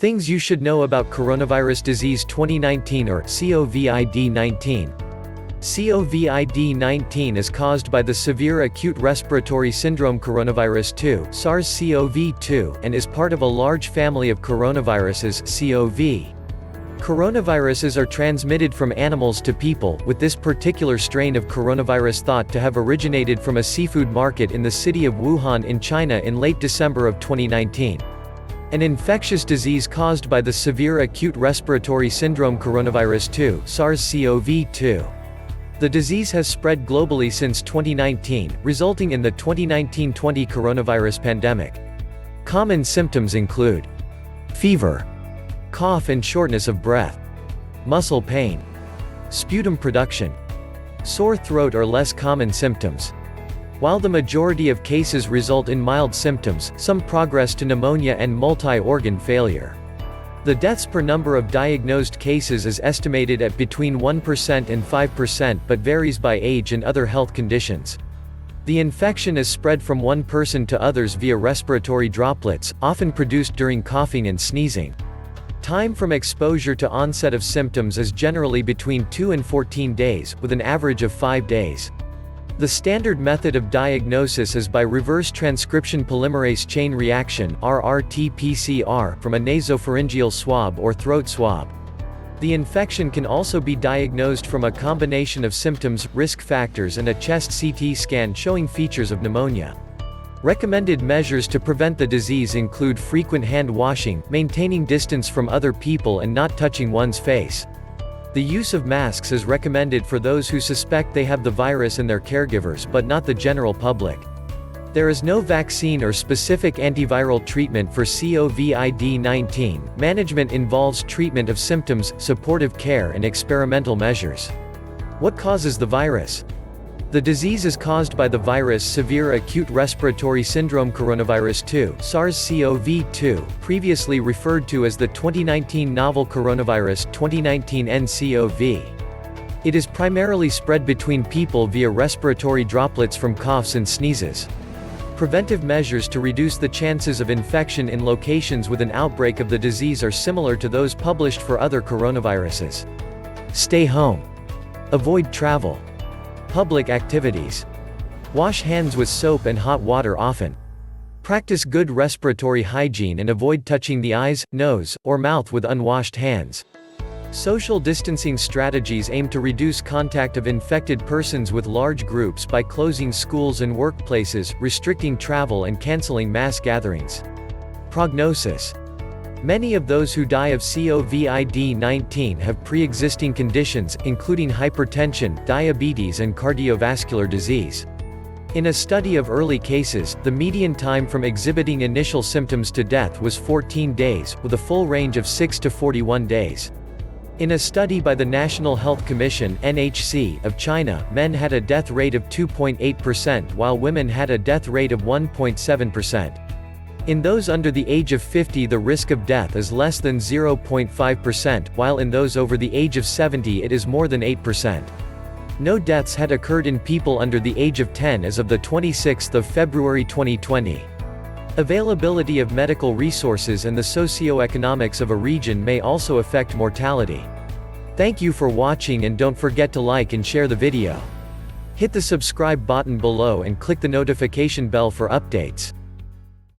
Things you should know about coronavirus disease 2019 or COVID-19. COVID-19 is caused by the severe acute respiratory syndrome coronavirus 2, SARS-CoV-2, and is part of a large family of coronaviruses, CoV. Coronaviruses are transmitted from animals to people, with this particular strain of coronavirus thought to have originated from a seafood market in the city of Wuhan in China in late December of 2019. An infectious disease caused by the severe acute respiratory syndrome coronavirus 2, SARS-CoV-2. The disease has spread globally since 2019, resulting in the 2019-20 coronavirus pandemic. Common symptoms include fever, cough and shortness of breath, muscle pain, sputum production, sore throat or less common symptoms. While the majority of cases result in mild symptoms, some progress to pneumonia and multi-organ failure. The deaths per number of diagnosed cases is estimated at between 1% and 5% but varies by age and other health conditions. The infection is spread from one person to others via respiratory droplets, often produced during coughing and sneezing. Time from exposure to onset of symptoms is generally between 2 and 14 days, with an average of 5 days. The standard method of diagnosis is by reverse transcription polymerase chain reaction (RRT-PCR) from a nasopharyngeal swab or throat swab. The infection can also be diagnosed from a combination of symptoms, risk factors and a chest CT scan showing features of pneumonia. Recommended measures to prevent the disease include frequent hand washing, maintaining distance from other people and not touching one's face. The use of masks is recommended for those who suspect they have the virus and their caregivers but not the general public. There is no vaccine or specific antiviral treatment for COVID-19. Management involves treatment of symptoms, supportive care and experimental measures. What causes the virus? The disease is caused by the virus severe acute respiratory syndrome coronavirus 2, SARS-CoV-2, previously referred to as the 2019 novel coronavirus 2019 nCoV. It is primarily spread between people via respiratory droplets from coughs and sneezes. Preventive measures to reduce the chances of infection in locations with an outbreak of the disease are similar to those published for other coronaviruses. Stay home. Avoid travel. Public activities. Wash hands with soap and hot water often. Practice good respiratory hygiene and avoid touching the eyes, nose, or mouth with unwashed hands. Social distancing strategies aim to reduce contact of infected persons with large groups by closing schools and workplaces, restricting travel and canceling mass gatherings. Prognosis. Many of those who die of COVID-19 have pre-existing conditions, including hypertension, diabetes and cardiovascular disease. In a study of early cases, the median time from exhibiting initial symptoms to death was 14 days, with a full range of 6 to 41 days. In a study by the National Health Commission (NHC) of China, men had a death rate of 2.8% while women had a death rate of 1.7%. In those under the age of 50 the risk of death is less than 0.5%, while in those over the age of 70 it is more than 8%. No deaths had occurred in people under the age of 10 as of the 26th of February 2020. Availability of medical resources and the socio-economics of a region may also affect mortality. Thank you for watching and don't forget to like and share the video. Hit the subscribe button below and click the notification bell for updates.